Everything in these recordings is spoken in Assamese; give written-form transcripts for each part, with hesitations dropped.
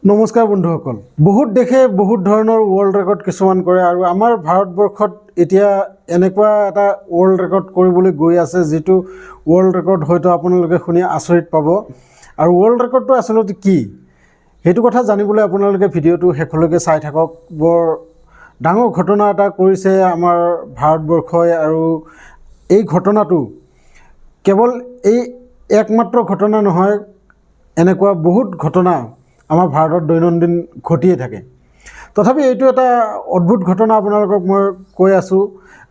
নমস্কাৰ বন্ধুসকল। বহুত দেশে বহুত ধৰণৰ ৱৰ্ল্ড ৰেকৰ্ড কিছুমান কৰে আৰু আমাৰ ভাৰতবৰ্ষত এতিয়া এনেকুৱা এটা ৱৰ্ল্ড ৰেকৰ্ড কৰিবলৈ গৈ আছে যিটো ৱৰ্ল্ড ৰেকৰ্ড হয়তো আপোনালোকে শুনি আচৰিত পাব। আৰু ৱৰ্ল্ড ৰেকৰ্ডটো আচলতে কি সেইটো কথা জানিবলৈ আপোনালোকে ভিডিঅ'টো শেষলৈকে চাই থাকক। বৰ ডাঙৰ ঘটনা এটা কৰিছে আমাৰ ভাৰতবৰ্ষই আৰু এই ঘটনাটো কেৱল এই একমাত্ৰ ঘটনা নহয়, এনেকুৱা বহুত ঘটনা আমাৰ ভাৰতত দৈনন্দিন ঘটিয়ে থাকে। তথাপি এইটো এটা অদ্ভুত ঘটনা আপোনালোকক মই কৈ আছোঁ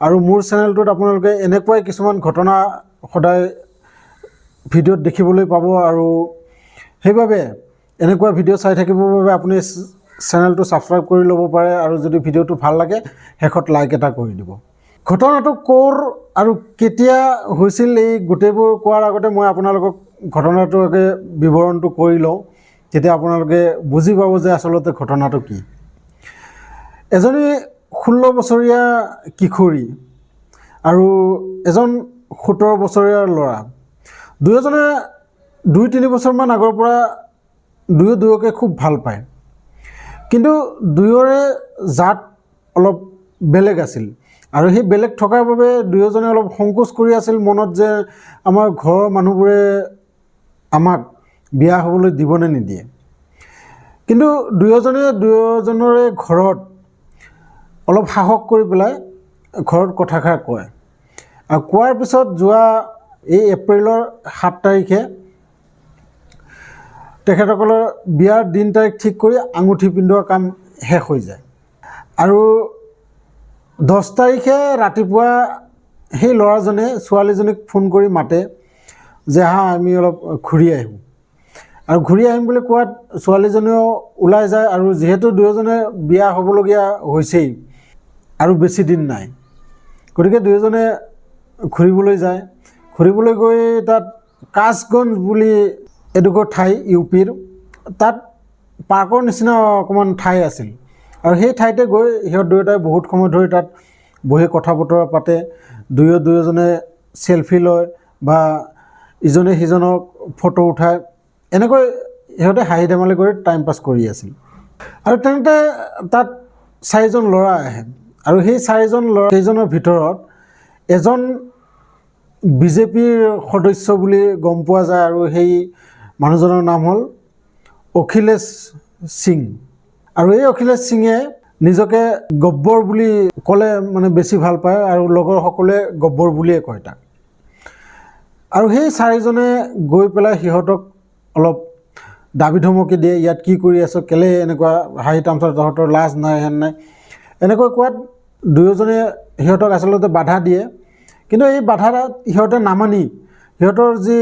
আৰু মোৰ চেনেলটোত আপোনালোকে এনেকুৱাই কিছুমান ঘটনা সদায় ভিডিঅ'ত দেখিবলৈ পাব আৰু সেইবাবে এনেকুৱা ভিডিঅ' চাই থাকিবৰ বাবে আপুনি চেনেলটো ছাবস্ক্ৰাইব কৰি ল'ব পাৰে আৰু যদি ভিডিঅ'টো ভাল লাগে শেষত লাইক এটা কৰি দিব। ঘটনাটো ক'ৰ আৰু কেতিয়া হৈছিল এই গোটেইবোৰ কোৱাৰ আগতে মই আপোনালোকক ঘটনাটোকে বিৱৰণটো কৰি লওঁ, তেতিয়া আপোনালোকে বুজি পাব যে আচলতে ঘটনাটো কি। এজনী 16 বছৰীয়া কিশোৰী আৰু এজন 17 বছৰীয়া ল'ৰা, দুয়োজনে 2-3 বছৰমান আগৰ পৰা দুয়োকে খুব ভাল পায়। কিন্তু দুয়োৰে জাত অলপ বেলেগ আছিল আৰু সেই বেলেগ থকাৰ বাবে দুয়োজনে অলপ সংকোচ কৰি আছিল মনত যে আমাৰ ঘৰৰ মানুহবোৰে আমাক বিয়া হ'বলৈ দিবনে নিদিয়ে। কিন্তু দুয়োজনৰে ঘৰত অলপ সাহস কৰি পেলাই ঘৰত কথাষাৰ কয় আৰু কোৱাৰ পিছত যোৱা এই এপ্ৰিলৰ 7 তাৰিখে তেখেতসকলৰ বিয়াৰ দিন তাৰিখ ঠিক কৰি আঙুঠি পিন্ধোৱা কাম শেষ হৈ যায় আৰু 10 তাৰিখে ৰাতিপুৱা সেই ল'ৰাজনে ছোৱালীজনীক ফোন কৰি মাতে যে আমি অলপ ঘূৰি আহিম। আৰু ঘূৰি আহিম বুলি কোৱাত ছোৱালীজনীও ওলাই যায় আৰু যিহেতু দুয়োজনে বিয়া হ'বলগীয়া হৈছেই আৰু বেছি দিন নাই, গতিকে দুয়োজনে ঘূৰিবলৈ যায়। ঘূৰিবলৈ গৈ তাত কাছগঞ্জ বুলি এডোখৰ ঠাই ইউপিৰ, তাত পাৰ্কৰ নিচিনা অকণমান ঠাই আছিল আৰু সেই ঠাইতে গৈ সিহঁত দুয়োটাই বহুত সময় ধৰি তাত বহি কথা বতৰা পাতে। দুয়োজনে চেলফি লয় বা ইজনে সিজনক ফটো উঠায়, এনেকৈ সিহঁতে হাঁহি ধেমালি কৰি টাইম পাছ কৰি আছিল। আৰু তেনেতে তাত 4জন ল'ৰা আহে আৰু সেই 4জন ল'ৰাকেইজনৰ ভিতৰত এজন বিজেপিৰ সদস্য বুলি গম পোৱা যায় আৰু সেই মানুহজনৰ নাম হ'ল অখিলেশ সিং। আৰু এই অখিলেশ সিঙে নিজকে গব্বৰ বুলি ক'লে মানে বেছি ভাল পায় আৰু লগৰ সকলোৱে গব্বৰ বুলিয়ে কয় তাক। আৰু সেই 4জনে গৈ পেলাই সিহঁতক অলপ দাবী ধমকি দিয়ে, ইয়াত কি কৰি আছ, কেলে এনেকুৱা হাঁহি তামচা, তহঁতৰ লাজ নাই হেন নাই, এনেকৈ কোৱাত দুয়োজনে সিহঁতক আচলতে বাধা দিয়ে। কিন্তু এই বাধা সিহঁতে নামানি সিহঁতৰ যি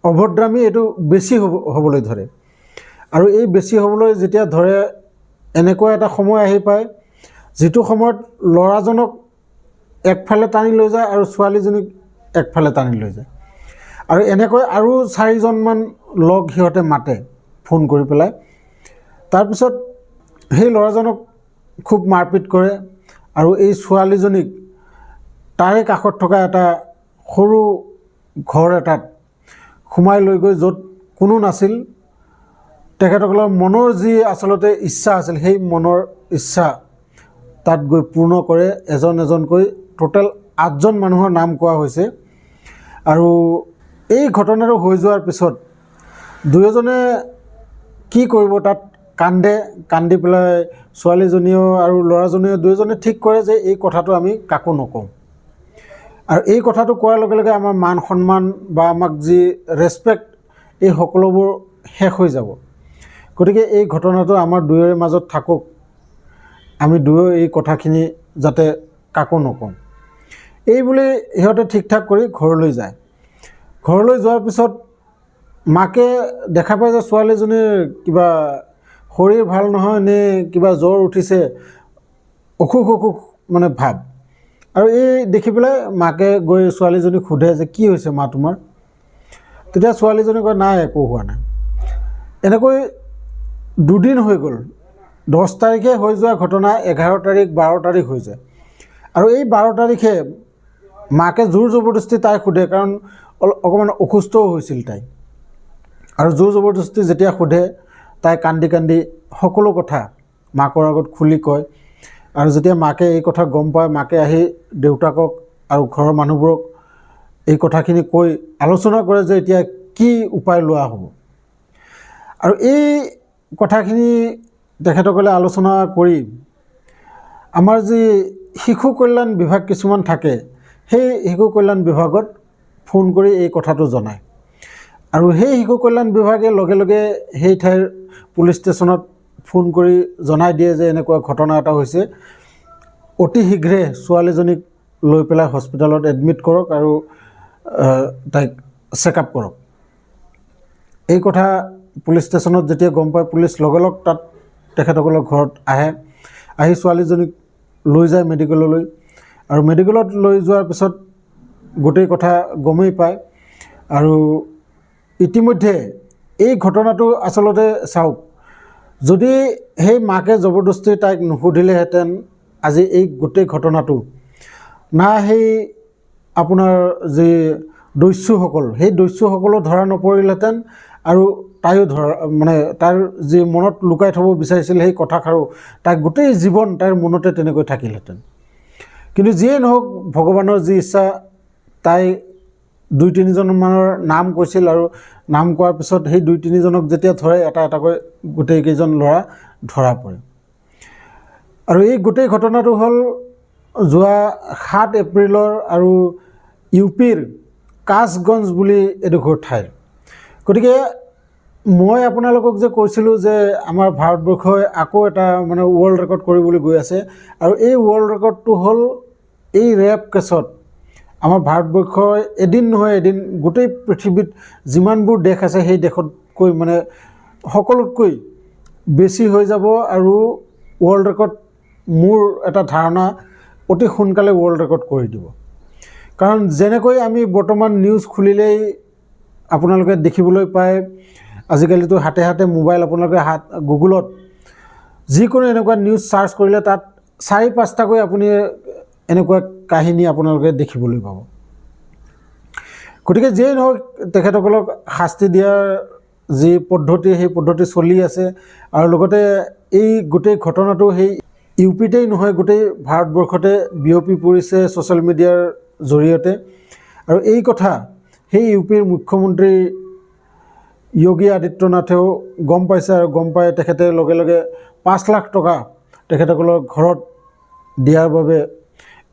অভদ্ৰামী এইটো বেছি হ'বলৈ ধৰে আৰু এই বেছি হ'বলৈ যেতিয়া ধৰে এনেকুৱা এটা সময় আহি পায় যিটো সময়ত ল'ৰাজনক একফালে টানি লৈ যায় আৰু ছোৱালীজনীক একফালে টানি লৈ যায়। আৰু এনেকৈ আৰু 4জনমান লগ সিহঁতে মাতে ফোন কৰি পেলাই। তাৰপিছত সেই ল'ৰাজনক খুব মাৰপিট কৰে আৰু এই ছোৱালীজনীক তাৰে কাষত থকা এটা সৰু ঘৰ এটাত সোমাই লৈ গৈ য'ত কোনো নাছিল, তেখেতসকলৰ মনৰ যি আচলতে ইচ্ছা আছিল সেই মনৰ ইচ্ছা তাত গৈ পূৰ্ণ কৰে। এজন এজনকৈ টোটেল 8জন মানুহৰ নাম কোৱা হৈছে। আৰু এই ঘটনাটো হৈ যোৱাৰ পিছত দুয়োজনে কি কৰিব তাত কান্দি পেলাই ছোৱালীজনীও আৰু ল'ৰাজনীও দুয়োজনে ঠিক কৰে যে এই কথাটো আমি কাকো নকওঁ। আৰু এই কথাটো কোৱাৰ লগে লগে আমাৰ মান সন্মান বা আমাক যি ৰেচপেক্ট এই সকলোবোৰ শেষ হৈ যাব। গতিকে এই ঘটনাটো আমাৰ দুয়োৰে মাজত থাকক, আমি দুয়ো এই কথাখিনি যাতে কাকো নকওঁ, এই বুলি সিহঁতে ঠিক ঠাক কৰি ঘৰলৈ যায়। ঘৰলৈ যোৱাৰ পিছত মাকে দেখা পায় যে ছোৱালীজনীৰ কিবা শৰীৰ ভাল নহয় নে কিবা জ্বৰ উঠিছে, অসুখ মানে ভাৱ। আৰু এই দেখি পেলাই মাকে গৈ ছোৱালীজনীক সোধে যে কি হৈছে মা তোমাৰ? তেতিয়া ছোৱালীজনী কয় নাই একো হোৱা নাই। এনেকৈ 2 দিন হৈ গ'ল। 10 তাৰিখে হৈ যোৱা ঘটনা 11 তাৰিখ 12 তাৰিখ হৈ যায় আৰু এই 12 তাৰিখে মাকে জোৰ জবৰদস্তি তাইক সোধে, কাৰণ অকণমান অসুস্থও হৈছিল তাই। আৰু জোৰ জবৰদস্তি যেতিয়া সোধে তাই কান্দি কান্দি সকলো কথা মাকৰ আগত খুলি কয় আৰু যেতিয়া মাকে এই কথা গম পায় মাকে আহি দেউতাকক আৰু ঘৰৰ মানুহবোৰক এই কথাখিনি কৈ আলোচনা কৰে যে এতিয়া কি উপায় লোৱা হ'ব আৰু এই কথাখিনি তেখেতসকলে আলোচনা কৰি আমাৰ যি শিশু কল্যাণ বিভাগ কিছুমান থাকে সেই শিশু কল্যাণ বিভাগত ফোন কৰি এই কথাটো জনায় আৰু সেই শিশু কল্যাণ বিভাগে লগে লগে সেই ঠাইৰ পুলিচ ষ্টেচনত ফোন কৰি জনাই দিয়ে যে এনেকুৱা ঘটনা এটা হৈছে অতি শীঘ্ৰে ছোৱালীজনীক লৈ পেলাই হস্পিটেলত এডমিট কৰক আৰু তাইক চেকআপ কৰক এই কথা পুলিচ ষ্টেচনত যেতিয়া গম পায় পুলিচ লগে লগ তাত তেখেতসকলৰ ঘৰত আহি ছোৱালীজনীক লৈ যায় মেডিকেললৈ আৰু মেডিকেলত লৈ যোৱাৰ পিছত গোটেই কথা গমেই পায় আৰু ইতিমধ্যে এই ঘটনাটো আচলতে চাওক যদি সেই মাকে জবৰদস্তি তাইক নুসুধিলেহেঁতেন আজি এই গোটেই ঘটনাটো না সেই আপোনাৰ যি দস্যুসকল সেই দস্যুসকলো ধৰা নপৰিলহেঁতেন আৰু তাইও মানে তাৰ যি মনত লুকাই থ'ব বিচাৰিছিল সেই কথাষাৰো তাইৰ গোটেই জীৱন তাইৰ মনতে তেনেকৈ থাকিলহেঁতেন কিন্তু যিয়ে নহওক ভগৱানৰ যি ইচ্ছা তাই 2-3জনমানৰ নাম কৈছিল আৰু নাম কোৱাৰ পিছত সেই 2-3জনক যেতিয়া ধৰে এটা এটাকৈ গোটেইকেইজন ল'ৰা ধৰা পৰে আৰু এই গোটেই ঘটনাটো হ'ল যোৱা 7 এপ্ৰিলৰ আৰু ইউপিৰ কাছগঞ্জ বুলি এডোখৰ ঠাইৰ গতিকে মই আপোনালোকক যে কৈছিলোঁ যে আমাৰ ভাৰতবৰ্ষই আকৌ এটা মানে ৱৰ্ল্ড ৰেকৰ্ড কৰিবলৈ গৈ আছে আৰু এই ৱৰ্ল্ড ৰেকৰ্ডটো হ'ল এই ৰেপ কেছত আমাৰ ভাৰতবৰ্ষই এদিন নহয় এদিন গোটেই পৃথিৱীত যিমানবোৰ দেশ আছে সেই দেশতকৈ মানে সকলোতকৈ বেছি হৈ যাব আৰু ৱৰ্ল্ড ৰেকৰ্ড মোৰ এটা ধাৰণা অতি সোনকালে ৱৰ্ল্ড ৰেকৰ্ড কৰি দিব কাৰণ যেনেকৈ আমি বৰ্তমান নিউজ খুলিলেই আপোনালোকে দেখিবলৈ পায় আজিকালিতো হাতে হাতে মোবাইল আপোনালোকে গুগলত যিকোনো এনেকুৱা নিউজ চাৰ্চ কৰিলে তাত 4-5টাকৈ আপুনি এনেকুৱা কাহিনী আপোনালোকে দেখিবলৈ পাব গতিকে যিয়ে নহওক তেখেতসকলক শাস্তি দিয়াৰ যি পদ্ধতি সেই পদ্ধতি চলি আছে আৰু লগতে এই গোটেই ঘটনাটো সেই ইউপিতেই নহয় গোটেই ভাৰতবৰ্ষতে বিয়পি পৰিছে ছ'চিয়েল মিডিয়াৰ জৰিয়তে আৰু এই কথা সেই ইউপিৰ মুখ্যমন্ত্ৰী যোগী আদিত্যনাথেও গম পাইছে আৰু গম পাই তেখেতে লগে লগে 5 লাখ টকা তেখেতসকলৰ ঘৰত দিয়াৰ বাবে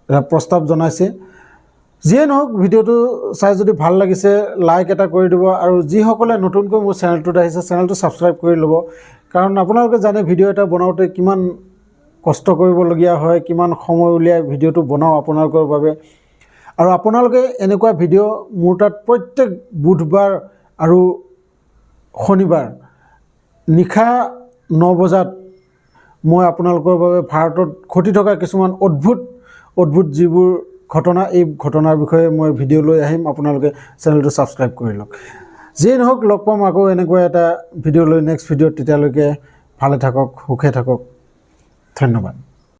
এটা প্ৰস্তাৱ জনাইছে যিয়ে নহওক ভিডিঅ'টো চাই যদি ভাল লাগিছে লাইক এটা কৰি দিব আৰু যিসকলে নতুনকৈ মোৰ চেনেলটোত আহিছে চেনেলটো ছাবস্ক্ৰাইব কৰি ল'ব কাৰণ আপোনালোকে জানে ভিডিঅ' এটা বনাওঁতে কিমান কষ্ট কৰিবলগীয়া হয় কিমান সময় উলিয়াই ভিডিঅ'টো বনাওঁ আপোনালোকৰ বাবে আৰু আপোনালোকে এনেকুৱা ভিডিঅ' মোৰ তাত প্ৰত্যেক বুধবাৰ আৰু শনিবাৰ নিশা 9 বজাত মই আপোনালোকৰ বাবে ভাৰতত ঘটি থকা কিছুমান অদ্ভুত যিবোৰ ঘটনা এই ঘটনাৰ বিষয়ে মই ভিডিঅ' লৈ আহিম আপোনালোকে চেনেলটো ছাবস্ক্ৰাইব কৰি লওক যিয়ে নহওক লগ পাম আকৌ এনেকুৱা এটা ভিডিঅ' লৈ নেক্সট ভিডিঅ'ত তেতিয়ালৈকে ভালে থাকক সুখে থাকক ধন্যবাদ